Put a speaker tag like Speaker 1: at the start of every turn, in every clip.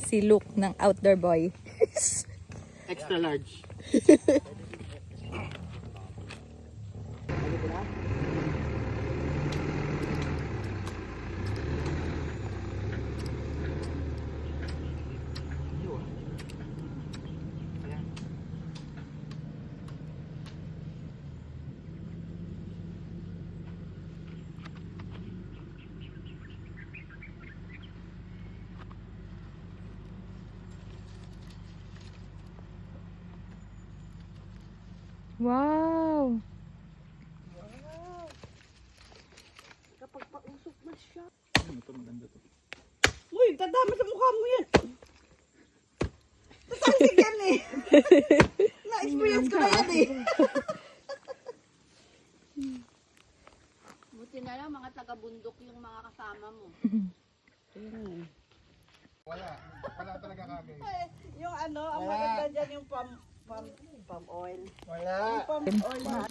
Speaker 1: Si Luke ng Outdoor Boy.
Speaker 2: Extra large.
Speaker 1: Wow!
Speaker 3: Kapag pausok na siya.
Speaker 2: Ito maganda to.
Speaker 3: Uy, dadama sa mukha mo yan. Tatalsik yan eh. Na-experience ko na yan eh.
Speaker 4: Buti na lang mga taga-bundok yung mga kasama mo.
Speaker 2: Wala talaga kami.
Speaker 3: Yung ano, ang maganda dyan yung palm oil.
Speaker 2: Wala.
Speaker 3: Yung palm oil na.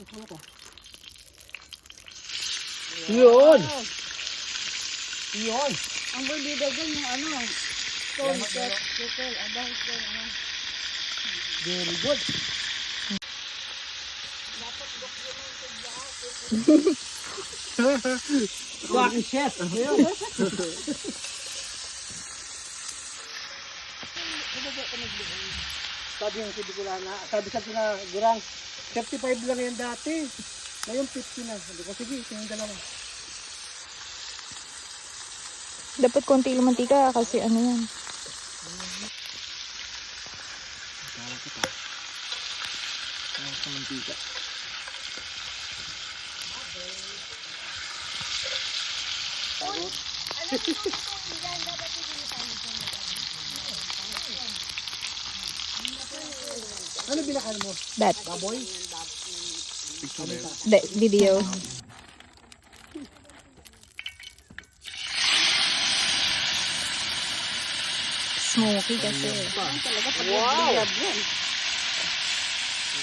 Speaker 2: Yun! Yun!
Speaker 4: Ang bibida dyan yung ano, stone set, abang stone, ano.
Speaker 2: Very good. Lucky chef. Sabi yung Bicolana, sabi sa Gurang, 35 lang yan dati. Ngayon 50 na. Sabi ko, sige, yung dalawa.
Speaker 1: Dapat konti yung mantika kasi ano yan.
Speaker 2: Tawag kita. Tawag sa mantika. Ano binakan mo?
Speaker 1: That.
Speaker 2: Baboy?
Speaker 1: The video. Smoky kasi.
Speaker 2: Wow!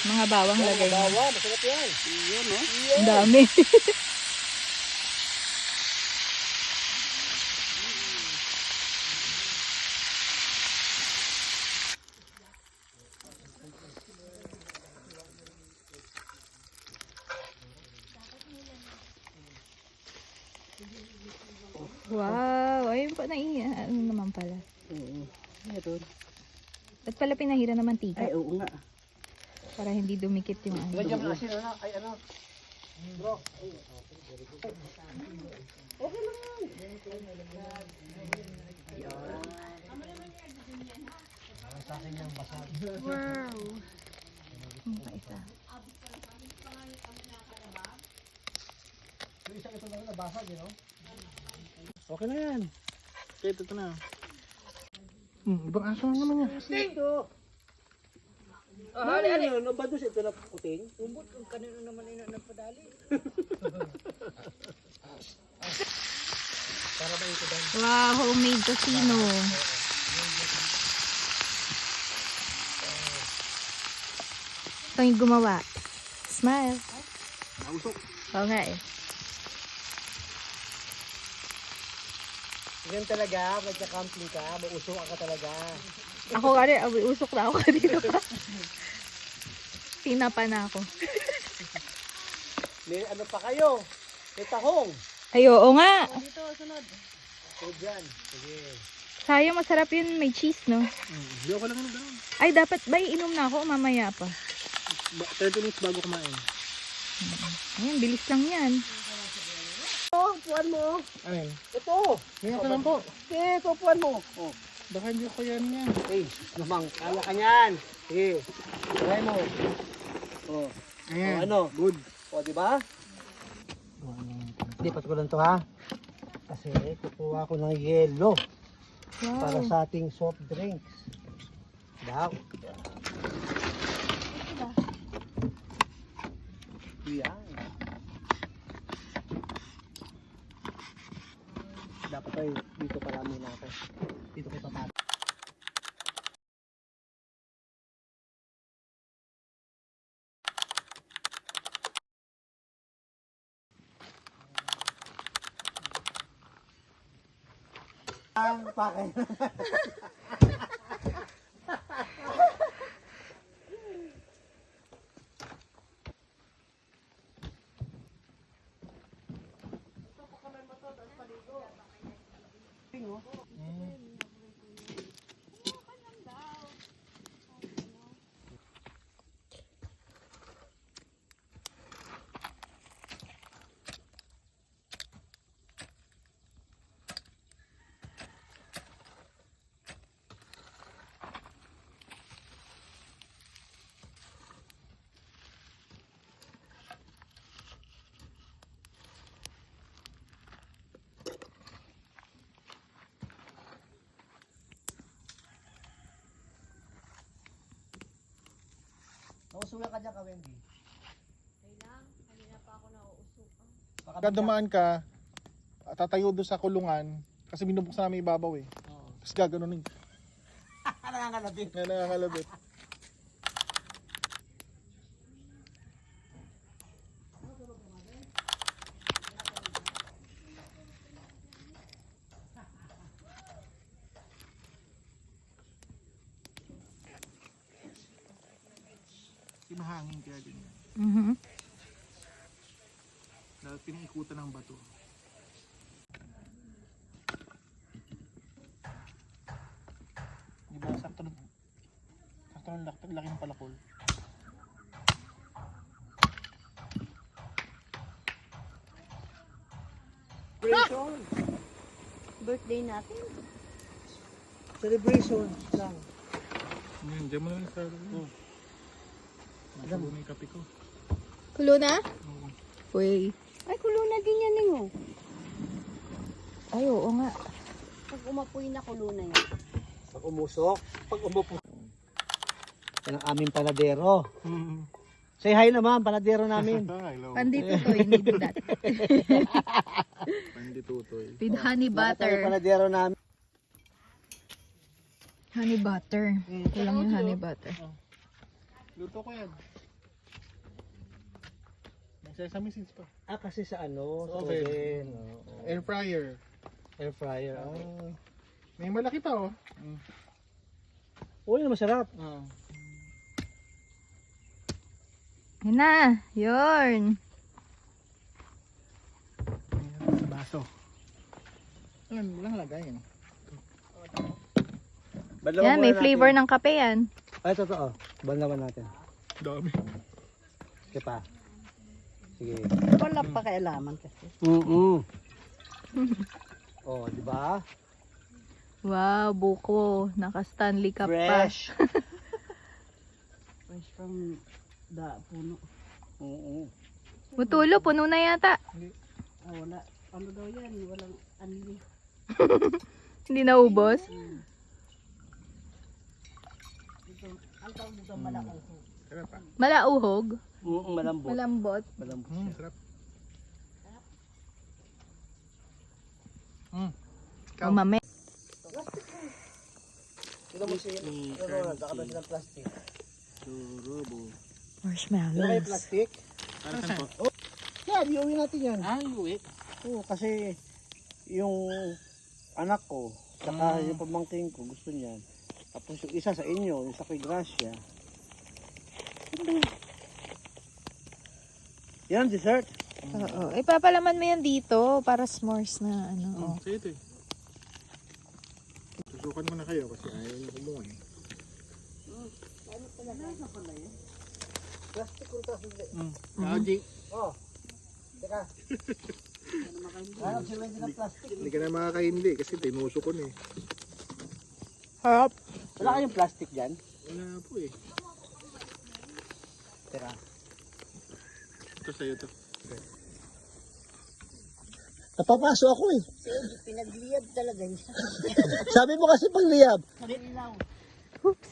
Speaker 1: Mga bawang lagay mo.
Speaker 2: Bawa, masarap yan. Iyon, no?
Speaker 1: Ang dami. Wow, ayun pa na ano naman pala.
Speaker 3: Oo. Meron.
Speaker 1: At pala pinahira naman tika
Speaker 3: Ay, oo nga.
Speaker 1: para hindi dumikit yung ano.
Speaker 2: Lagyan mo na asin, ano? Ay, ano? Bro.
Speaker 1: Wow. Ano pa isa?
Speaker 2: Yung isang ito lang nabasag, you know? Okay na yan. Okay, ito na. Ibang aso na naman yan.
Speaker 3: Ito. Ano ba doon ito na puting? Umbot kung kanino naman ina nagpadali.
Speaker 2: Para ba ito dan?
Speaker 1: Wow, homemade tocino. Ito yung gumawa. Smile.
Speaker 2: Nausok.
Speaker 1: Oo nga eh.
Speaker 2: Yan talaga, magka-camping ka, mausok ka talaga.
Speaker 1: Ako nga rin, usok na ako kanina pa. Tinapa na ako.
Speaker 2: May ano pa kayo? May tahong.
Speaker 1: Ay, oo nga.
Speaker 3: Dito, sunod.
Speaker 2: So dyan. Sige.
Speaker 1: Sayang masarap yun, may cheese, no?
Speaker 2: Hindi ako lang ano gano'n.
Speaker 1: Ay, dapat ba inom na ako o mamaya pa?
Speaker 2: 30 minutes bago kumain.
Speaker 1: Ayun, bilis lang yan.
Speaker 3: Ito, puan mo.
Speaker 2: Ayun.
Speaker 3: Ito.
Speaker 2: Ngayon ko lang po.
Speaker 3: Ito, puan mo. Oh.
Speaker 2: Baka hindi ko yan yan.
Speaker 3: Hey, namang, kaya ka niyan. Sige. Try mo. Oh.
Speaker 2: Ayan.
Speaker 3: O, ano?
Speaker 2: Good.
Speaker 3: O, di ba? Lipat ko lang to ha. Kasi kukuha ko ng yelo para
Speaker 1: Wow.
Speaker 3: sa ating soft drinks. Daw. Yan. Dapat ay dito pala muna ako. Dito ko tapat. Ang pakay.
Speaker 2: oh. Nausulan ka dyan ka, Wendy.
Speaker 5: Pagka dumaan ka, tatayo doon sa kulungan, kasi binubuksan namin ibabaw eh.
Speaker 2: Oo.
Speaker 5: Tapos gaganunin.
Speaker 2: Nangangalabit.
Speaker 5: Na nakakalabit. Kasi mahangin kaya ganyan.
Speaker 1: Mhm.
Speaker 5: Dahil pinaikutan ng bato. Di ba sakto ng laki ng palakol.
Speaker 2: Celebration.
Speaker 4: Birthday natin.
Speaker 2: Celebration lang.
Speaker 5: Diyan mo naman sa Nasa yung kape ko.
Speaker 1: Kulo na?
Speaker 5: Oo.
Speaker 1: Uy.
Speaker 4: Ay, kulo na din yan eh.
Speaker 1: Ay, oo nga.
Speaker 4: Pag umapoy na, kulo na yan.
Speaker 2: Pag umusok, pag umupo. Yan ang aming panadero. Say hi naman, panadero namin.
Speaker 5: Hello.
Speaker 1: Panditutoy, need that.
Speaker 5: Panditutoy.
Speaker 1: With honey
Speaker 2: Yung
Speaker 1: butter.
Speaker 2: panadero namin.
Speaker 1: Honey butter. Kulang yung honey butter.
Speaker 5: Luto ko yan. May sesame seeds pa.
Speaker 2: Ah, kasi sa ano? Sa
Speaker 5: Oven.
Speaker 2: oven. Oo.
Speaker 5: Air fryer.
Speaker 2: Air fryer.
Speaker 5: May malaki pa oh.
Speaker 2: Uy, masarap.
Speaker 1: Yun na. Yun.
Speaker 5: Ayan, sa baso. Walang lagay.
Speaker 1: Yan, may flavor ng kape yan.
Speaker 2: Ay, totoo. Banlawan natin.
Speaker 5: Dami.
Speaker 2: Sige pa. Sige.
Speaker 4: Wala pa kailaman kasi.
Speaker 2: Oh, di ba?
Speaker 1: Wow, buko. Naka-Stanley Cup pa.
Speaker 2: Fresh.
Speaker 4: Fresh from the puno.
Speaker 2: Oo.
Speaker 1: Butulo, puno na yata.
Speaker 4: Ah, wala. Ano daw yan? Walang anli.
Speaker 1: Hindi naubos.
Speaker 4: Ito, ang tawag dito malakang.
Speaker 5: Sarap pa.
Speaker 1: Malauhog.
Speaker 2: Malambot.
Speaker 1: Malambot.
Speaker 2: Malambot.
Speaker 5: Sarap.
Speaker 1: Umame.
Speaker 2: Ito mo siya. Ronald, nakabas ng plastic.
Speaker 5: Turubo.
Speaker 2: Ano kayo
Speaker 1: Marshmallows.
Speaker 2: plastic?
Speaker 5: Para saan po?
Speaker 2: Yan, iuwi natin yan.
Speaker 5: Iuwi.
Speaker 2: Oo, kasi yung anak ko, saka yung pamangking ko, gusto niyan. Tapos yung isa sa inyo, yung sa kay Gracia. Yan, dessert.
Speaker 1: Oo. Ipapalaman mo yan dito para s'mores na ano.
Speaker 5: Sige ito eh. Susukan mo na kayo kasi ayaw niyo kumuha eh.
Speaker 2: Plastic ko ito.
Speaker 5: Kaji.
Speaker 2: Oh, teka. Hanap si Wendy ng plastic.
Speaker 5: Hindi ka na makakaindi kasi tinusok ko na eh.
Speaker 1: Harap.
Speaker 2: Wala kayong plastic dyan?
Speaker 5: Wala po eh.
Speaker 2: Teka.
Speaker 5: Ito sa'yo to.
Speaker 2: Napapaso ako eh.
Speaker 4: Pinagliyab talaga niya.
Speaker 2: Sabi mo kasi pangliyab.
Speaker 4: Pagkililaw.
Speaker 1: Oops.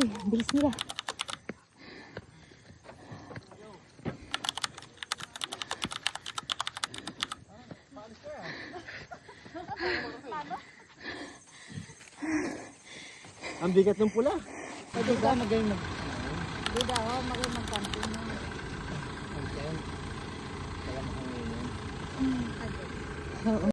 Speaker 1: Uy, ang bilis nila.
Speaker 2: Ang bigat ng pula.
Speaker 4: Pwede ba magaling mag... Pwede ako magaling mag-camping mo.
Speaker 1: Oo.